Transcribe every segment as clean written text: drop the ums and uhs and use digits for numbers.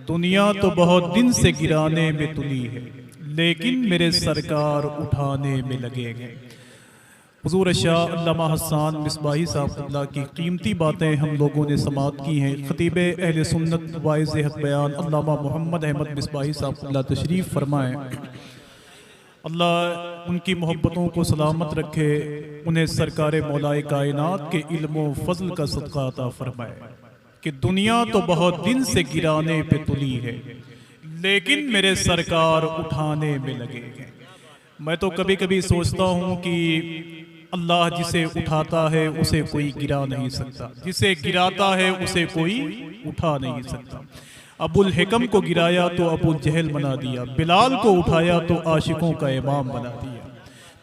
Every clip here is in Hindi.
दुनिया तो बहुत दिन से गिराने में तुली है, लेकिन मेरे सरकार उठाने में लगे हैं। हुजूर शाह अल्लामा हसन मिसबाही साहब की कीमती बातें हम लोगों ने समाअत की हैं। खतीब अहले सुन्नत वाइज़ हक बयान अल्लामा मोहम्मद अहमद मिसबाही साहब तशरीफ़ फरमाएँ। अल्लाह उनकी मोहब्बतों को सलामत रखे, उन्हें सरकार मौलाए कायनात के इल्म व फज़ल का सदका अता फरमाए कि दुनिया तो बहुत दिन से गिराने पे तुली है, लेकिन मेरे सरकार उठाने में लगे हैं। मैं तो कभी कभी सोचता हूँ कि अल्लाह जिसे उठाता है उसे कोई गिरा नहीं सकता, जिसे गिराता है उसे कोई उठा नहीं सकता। अबुल हिकम को गिराया तो अबुल जहल बना दिया, बिलाल को उठाया तो आशिकों का इमाम बना दिया,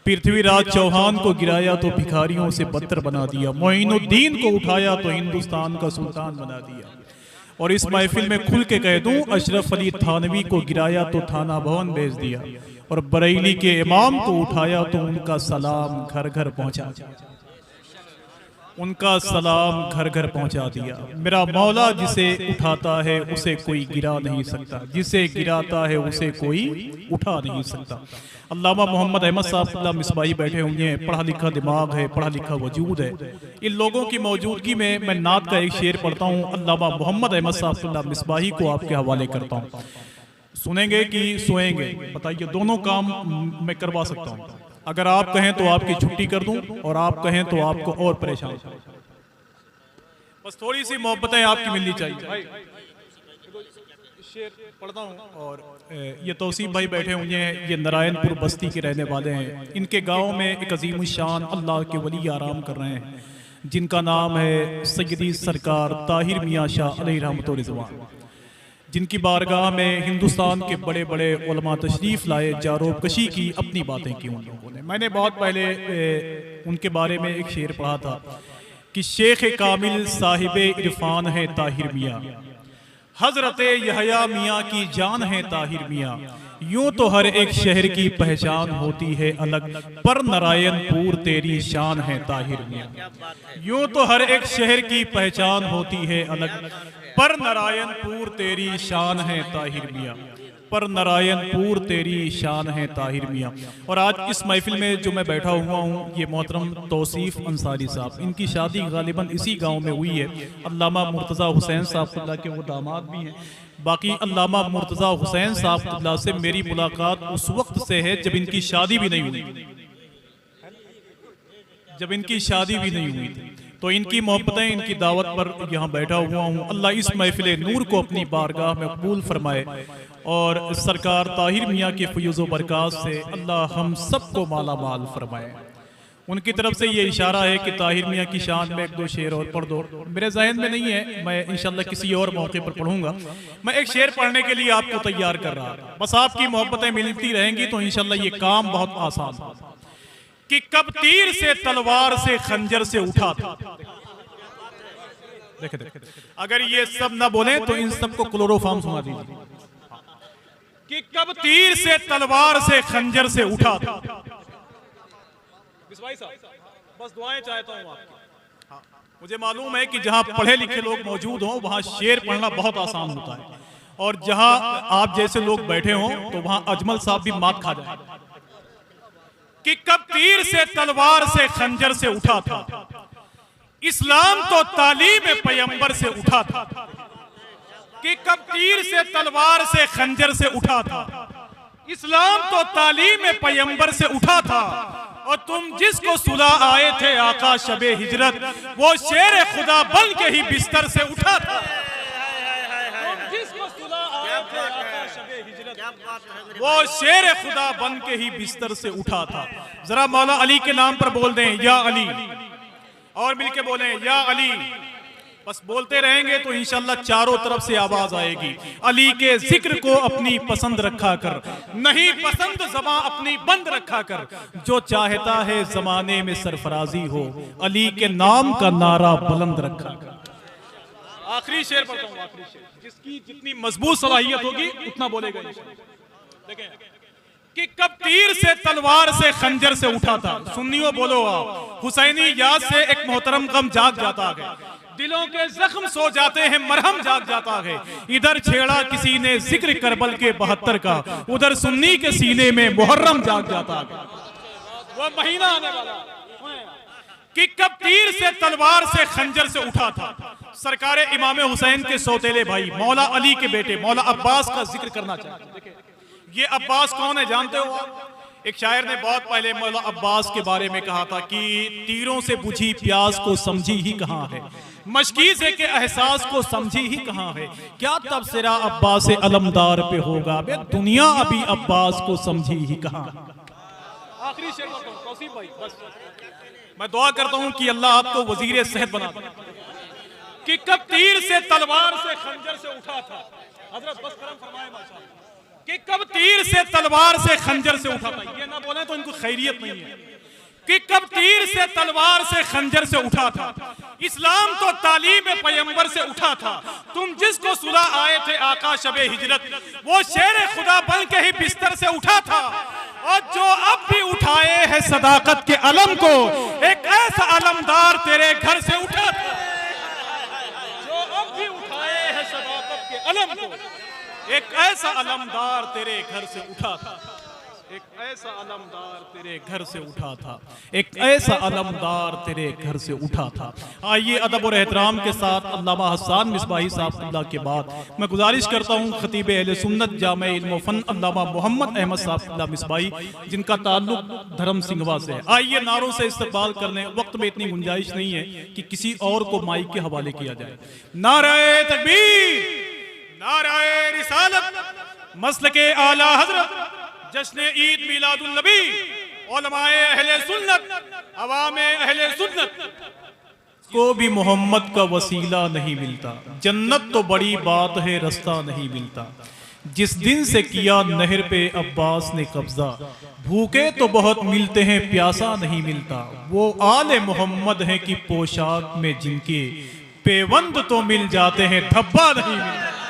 पृथ्वीराज चौहान को गिराया तो भिखारियों से बदतर बना दिया, मोइनुद्दीन को उठाया तो हिंदुस्तान का सुल्तान बना दिया। और इस महफिल में खुल के कह दूं, अशरफ अली थानवी को गिराया तो थाना भवन भेज दिया, और बरेली के इमाम को उठाया तो उनका सलाम घर घर पहुंचा दिया, उनका सलाम घर घर पहुंचा दिया। मेरा मौला जिसे उठाता है उसे कोई गिरा नहीं सकता, जिसे गिराता है उसे कोई उठा नहीं सकता। अल्लामा मोहम्मद अहमद साहब मिसबाही बैठे हुए हैं, पढ़ा लिखा दिमाग है, पढ़ा लिखा वजूद है। इन लोगों की मौजूदगी में मैं नात का एक शेर पढ़ता हूँ, अल्लामा मोहम्मद अहमद साहब मिसबाही को आपके हवाले करता हूँ। सुनेंगे कि सोएंगे, बताइए, दोनों काम मैं करवा सकता हूँ। अगर आप कहें तो आपकी छुट्टी कर दूं, और आप कहें तो आपको और परेशान। बस थोड़ी सी मोहब्बतें आपकी मिलनी चाहिए। शेर पढ़ता हूँ। और ये तौसीफ भाई बैठे हुए हैं, ये नारायणपुर बस्ती के रहने वाले हैं। इनके गांव में एक अजीम शान अल्लाह के वली आराम कर रहे हैं, जिनका नाम है सैयदी सरकार ताहिर मियाँ शाह अलैहि रहमत व रिज़वान, जिनकी बारगाह में हिंदुस्तान के बड़े बड़े उलमा तशरीफ़ लाए, जारोब कशी की, अपनी बातें की उन लोगों ने। मैंने बहुत पहले उनके बारे में एक शेर पढ़ा था कि शेख कामिल साहिब इरफान है ताहिर मियाँ, हजरत यहया मियाँ की जान है ताहिर मियाँ। यूं तो हर एक शहर की पहचान होती है अलग, पर नारायणपुर तेरी शान है ताहिर मियाँ। यूं तो हर एक शहर की पहचान होती है अलग, पर नारायणपुर तेरी शान है ताहिर मियाँ, पर नारायणपुर तेरी शान है ताहिर मियाँ। और आज इस महफिल में जो मैं बैठा हुआ हूँ, ये मोहतरम तौसीफ अंसारी साहब, इनकी शादी गालिबन इसी गांव में हुई है। अल्लामा मुर्तज़ा हुसैन साहब के वो दामाद भी हैं। बाकी अल्लामा मुर्तज़ा हुसैन साहब से मेरी मुलाकात उस वक्त से है जब इनकी शादी भी नहीं हुई, जब इनकी शादी भी नहीं हुई थी। तो इनकी मोहब्बतें, इनकी दावत पर यहाँ बैठा हुआ हूँ। अल्लाह इस महफिल नूर को अपनी बारगाह में कबूल फरमाए, और सरकार ताहिर मियाँ के फयूज़ बरक़ात से अल्लाह हम सबको माला माल फरमाए। उनकी तरफ से ये इशारा है कि ताहिर मियाँ की शान में एक दो शेर और पढ़ दो। मेरे जहन में नहीं है, मैं इंशाल्लाह किसी और मौके पर पढ़ूंगा। मैं एक शेर पढ़ने के लिए आपको तैयार कर रहा था। बस आपकी मोहब्बतें मिलती रहेंगी तो इंशाल्लाह ये काम बहुत आसान होगा। कि कब तीर से, तलवार से, खंजर से उठा था। देखे अगर ये सब ना बोले तो इन सबको क्लोरोफार्म सुना दीजिए। कि कब तीर से, तलवार से, खंजर से उठा था। बस दुआएं चाहता हूं आपकी। हाँ, मुझे मालूम है कि जहां पढ़े लिखे लोग मौजूद हों वहां शेर पढ़ना बहुत आसान होता है, और जहां आप जैसे लोग बैठे हों तो वहां अजमल साहब भी मात खा जाए। कि कब तीर से, तलवार से, खंजर से उठा था, इस्लाम तो तालीम पैगंबर से उठा था। कि कब तीर से, तलवार से, खंजर से उठा था, इस्लाम तो तालीम पैगंबर से उठा था। और तुम जिसको सुला आए थे आका शबे हिजरत, वो शेर खुदा बन के ही बिस्तर से उठा था। तुम जिसको सुला आए थे आका शबे हिजरत, वो शेर खुदा बन के ही बिस्तर से उठा था। जरा मौला अली के नाम पर बोल दें, या अली, और मिलके बोलें, या अली। बस बोलते रहेंगे तो इंशाल्लाह चारों तरफ से आवाज आएगी। अली के जिक्र को अपनी पसंद रखा कर, नहीं पसंद ज़बां अपनी बंद रखा कर। जो चाहता है जमाने में सरफराजी हो, अली के नाम का नारा बुलंद रखा कर। आखिरी शेर पढ़ता हूं, आखिरी शेर। जिसकी जितनी मजबूत सलाहियत होगी उतना बोलेगा। देखें कि कब तीर से, तलवार से, खंजर से उठा था। सुन्नियों बोलो आप, हुसैनी याद से एक मोहतरम गम जाग जाता है। दिलों के जख्म सो जाते हैं, मरहम जाग जाता है। इधर छेड़ा किसी ने जिक्र करबल के 72 का, उधर सुन्नी के सीने में मुहर्रम जाग जाता है। वो महीना आने वाला कि कब तीर से तलवार से खंजर से उठा था। सरकार इमाम हुसैन के सौतेले भाई मौला अली के बेटे मौला अब्बास का जिक्र करना चाहते हैं। ये अब्बास कौन है जानते हो आप? एक शायर ने बहुत पहले मौला अब्बास के बारे में कहा था कि तीरों से बुझी प्यास को समझी ही कहाँ है, मशकीज़े के एहसास को समझी ही कहाँ है, क्या तबसरा अब्बास अलमदार पे होगा, बे दुनिया अभी अब्बास को समझी ही कहाँ। आखिरी शेर तौसीफ भाई, बस मैं दुआ करता हूँ कि अल्लाह आपको वजीर सेहत बना दे। कि कब तीर से तलवार से खंजर से उठा था, हजरत बस करम फरमाए माशाअल्लाह, कि कब तीर से तलवार से खंजर से उठा था। ये ना बोले तो इनको खैरियत नहीं है। कि कब तीर से तलवार से खंजर से उठा था, इस्लाम तो तालीम पैगंबर से उठा था। तुम जिसको सुला आए थे आका शबे हिजरत, वो शेर खुदा बन के ही बिस्तर से उठा था। और जो अब भी उठाए है सदाकत के अलम को, एक ऐसा अलमदार तेरे घर से उठा था। जो अब भी उठाए है सदाकत के अलम को, एक ऐसा अलमदार तेरे घर से उठा था। एक ऐसा अलमदार तेरे घर से उठा था। एक ऐसा अलमदार तेरे घर से उठा था। आइए अदब और एहतराम के साथ अल्लामा हसन मिसबाही साहब के बाद मैं गुजारिश करता हूँ खतीब अहले सुन्नत जामे इल्म फन अल्लामा मोहम्मद अहमद साहब मिसबाही, जिनका ताल्लुक धर्म सिंघवा से है। आइए नारों से इस्तकबाल करने, वक्त में इतनी गुंजाइश नहीं है कि किसी और को माइक के हवाले किया जाए। नारे तकबीर, नारे रिसालत, मसलके आला हजरत, जश्न ईद मिलादुल नबी, उलमाए अहले सुन्नत, अवामे अहले सुन्नत को भी मोहम्मद का वसीला नहीं मिलता। जन्नत तो बड़ी बात है, रास्ता नहीं मिलता। जिस दिन से किया नहर पे अब्बास ने कब्जा, भूखे तो बहुत मिलते हैं, प्यासा नहीं मिलता। वो आले मोहम्मद है कि पोशाक में जिनके पेवंद तो मिल जाते हैं, धब्बा नहीं मिलता।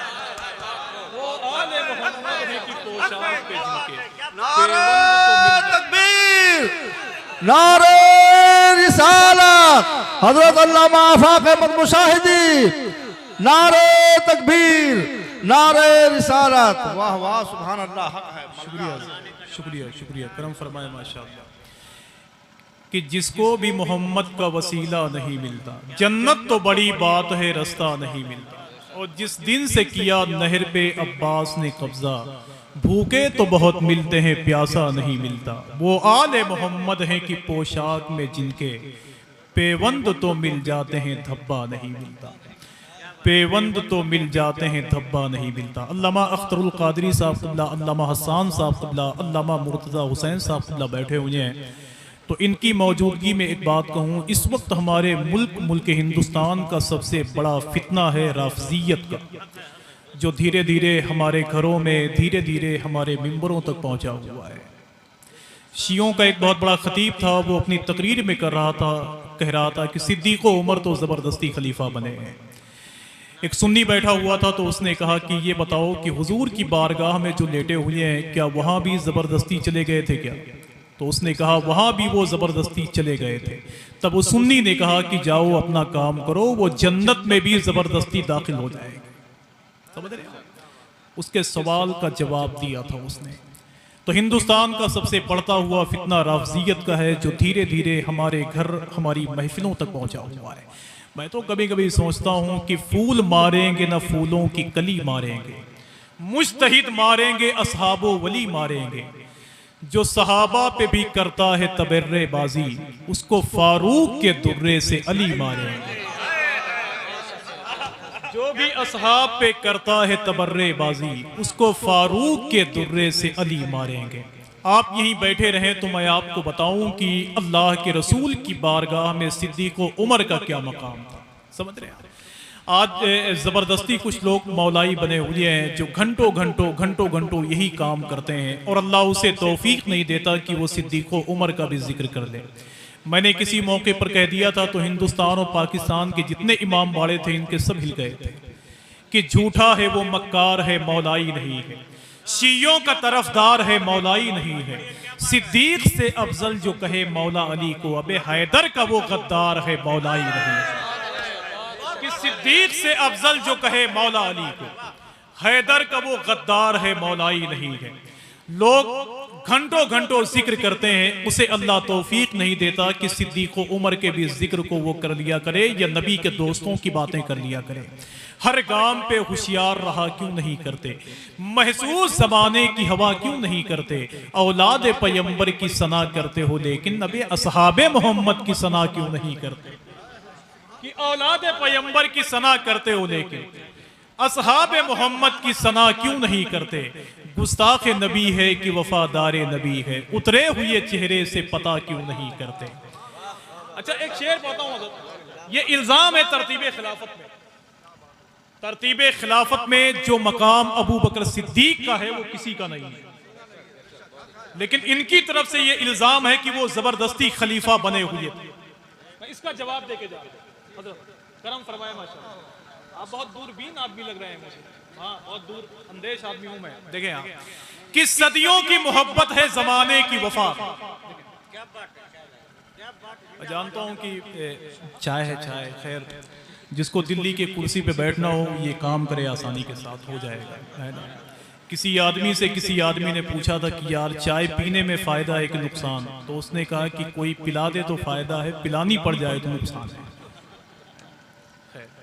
नारे तकबीर, नारे रिसालत, हजरत अल्लामा आफाक अहमद मुशाहिदी, नारे तकबीर, नारे रिसालत। वाह वाह, सुभान अल्लाह, हक है। शुक्रिया शुक्रिया शुक्रिया, करम फरमाए माशाअल्लाह। कि जिसको भी मोहम्मद का वसीला नहीं मिलता, जन्नत तो बड़ी बात है, रास्ता नहीं मिलता। और जिस दिन से किया नहर पे अब्बास ने कब्जा, भूखे तो बहुत मिलते हैं, प्यासा नहीं मिलता। वो आले मोहम्मद हैं कि पोशाक में जिनके पेवंद तो मिल जाते हैं, धब्बा नहीं मिलता। पेवंद तो मिल जाते हैं, धब्बा नहीं मिलता। अल्लामा अख्तरुल कादरी साहब, अल्लामा हसन साहब, अल्लामा मुर्तज़ा हुसैन साहब बैठे हुए हैं। तो इनकी मौजूदगी में एक बात कहूँ, इस वक्त हमारे मुल्क हिंदुस्तान का सबसे बड़ा फितना है राफजियत का, जो धीरे धीरे हमारे घरों में, धीरे धीरे हमारे मिंबरों तक पहुंचा हुआ है। शियों का एक बहुत बड़ा खतीब था, वो अपनी तकरीर में कह रहा था कि सिद्दीक़ उमर तो ज़बरदस्ती खलीफा बने हैं। एक सुन्नी बैठा हुआ था तो उसने कहा कि ये बताओ कि हुजूर की बारगाह में जो लेटे हुए हैं, क्या वहाँ भी ज़बरदस्ती चले गए थे क्या? तो उसने कहा वहाँ भी वो ज़बरदस्ती चले गए थे। तब उस सुन्नी ने कहा कि जाओ अपना काम करो, वो जन्नत में भी ज़बरदस्ती दाखिल हो जाएगी। समझ रहे? उसके सवाल का जवाब दिया था उसने। तो हिंदुस्तान का सबसे बढ़ता हुआ फितना राफजियत का है, जो धीरे धीरे हमारे घर, हमारी महफिलों तक पहुंचा हुआ है। मैं तो कभी कभी सोचता हूं कि फूल मारेंगे ना फूलों की कली मारेंगे, मुज्तहिद मारेंगे असहाबो वली मारेंगे। जो सहाबा पे भी करता है तबर्रे बाजी, उसको फारूक के दुर्रे से अली मारेंगे। जो भी असहाब पे करता है तबर्रे बाजी, उसको फारूक के दुर्रे से अली मारेंगे। आप यहीं बैठे रहें तो मैं आपको बताऊं कि अल्लाह के रसूल की बारगाह में सिद्दीक़ उमर का क्या मकाम था। समझ रहे हैं? आज ज़बरदस्ती कुछ लोग मौलाई बने हुए हैं, जो घंटों घंटों यही काम करते हैं, और अल्लाह उसे तौफीक नहीं देता कि वो सिद्दीक़ उमर का भी जिक्र कर ले। मैंने किसी मौके पर कह दिया था तो हिंदुस्तान और पाकिस्तान के जितने इमाम बाड़े थे, इनके सब हिल गए थे कि झूठा है वो मक्कार है, मौलाई नहीं है। शियों का तरफदार है, मौलाई नहीं है। सिद्दीक से अफजल जो कहे मौला अली को, अबे हैदर का वो गद्दार है, मौलाई नहीं है। सिद्दीक से अफजल जो कहे मौला अली को, हैदर का वो गद्दार है मौलाई नहीं है। लोग घंटों घंटों जिक्र करते हैं, उसे अल्लाह तौफीक नहीं देता कि सिद्दीक उमर के भी जिक्र को वो कर लिया करे या नबी के दोस्तों की बातें कर लिया करे। हर गाम पे होशियार रहा क्यों नहीं करते, महसूस जमाने की हवा क्यों नहीं करते, औलाद पैगंबर की सना करते हो लेकिन नबी असहाबे मोहम्मद की सना क्यों नहीं करते, कि औलाद पैगंबर की सना करते हो लेकिन असहाबे मोहम्मद की सना क्यों नहीं करते। गुस्ताख नबी है कि वफादार नबी है, उतरे हुए चेहरे से पता क्यों नहीं करते। अच्छा एक शेर पढ़ता हूं, ये इल्जाम है तरतीब खिलाफत में। तरतीब खिलाफत में जो मकाम अबू बकर सिद्दीक का है वो किसी का नहीं है, लेकिन इनकी तरफ से ये इल्जाम है कि वो जबरदस्ती खलीफा बने हुए थे। मैं इसका जवाब देके जा रहा हूं, करम फरमाए माशाअल्लाह। आप बहुत दूरबीन आदमी लग रहे हैं मुझे, हाँ बहुत दूर अंदेश आदमी हूं मैं। देखें आप कि सदियों की मोहब्बत है जमाने की वफा। मैं जानता हूं कि चाय है चाय, खैर जिसको दिल्ली के कुर्सी पे बैठना हो ये काम करे, आसानी के साथ हो जाएगा, है ना। किसी आदमी से किसी आदमी ने पूछा था कि यार चाय पीने में फायदा है कि नुकसान, तो उसने कहा कि कोई पिला दे तो फायदा है, पिलानी पड़ जाए तो नुकसान है।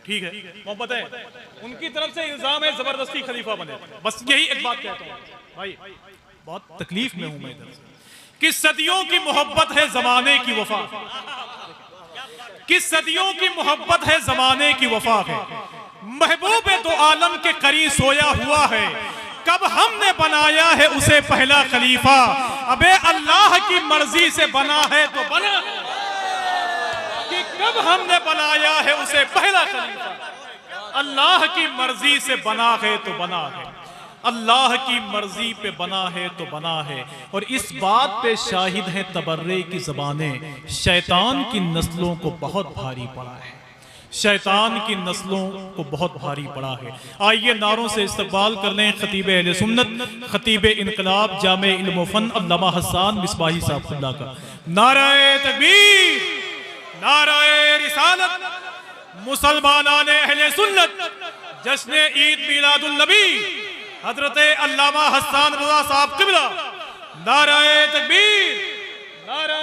ठीक है, मोहब्बत है। उनकी तरफ से इल्जाम है जबरदस्ती खलीफा बने। बस यही एक बात कहता हूं भाई, बहुत तकलीफ में हूं मैं इधर से, कि सदियों की मोहब्बत है जमाने की वफा, कि सदियों की मोहब्बत है जमाने की वफा है। महबूब दो आलम के करीब सोया हुआ है, कब हमने बनाया है उसे पहला खलीफा। अबे अल्लाह की मर्जी से बना है तो बना, कि कब हमने बनाया है उसे पहला खलीफा। अल्लाह की मर्जी से बना है तो बना है, अल्लाह की मर्जी पे बना है तो बना है। और इस बात पे शाहिद है तबर्रे की ज़बानें, शैतान की नस्लों को बहुत भारी पड़ा है, शैतान की नस्लों को बहुत भारी पड़ा है। आइए नारों से इस्तकबाल कर लें खतीब अहले सुन्नत, खतीब इनकलाब जामे इल्म व फन अल्लामा हसन मिसबाही साहब का। नाराए तकबीर, नाराए रिसालत, मुसलमानाने अहले सुन्नत, जश्न ईद मिलादुल नबी हजरत अल्लामा हसन रज़ा साहब क़िबला। नाराए तकबीर, नाराए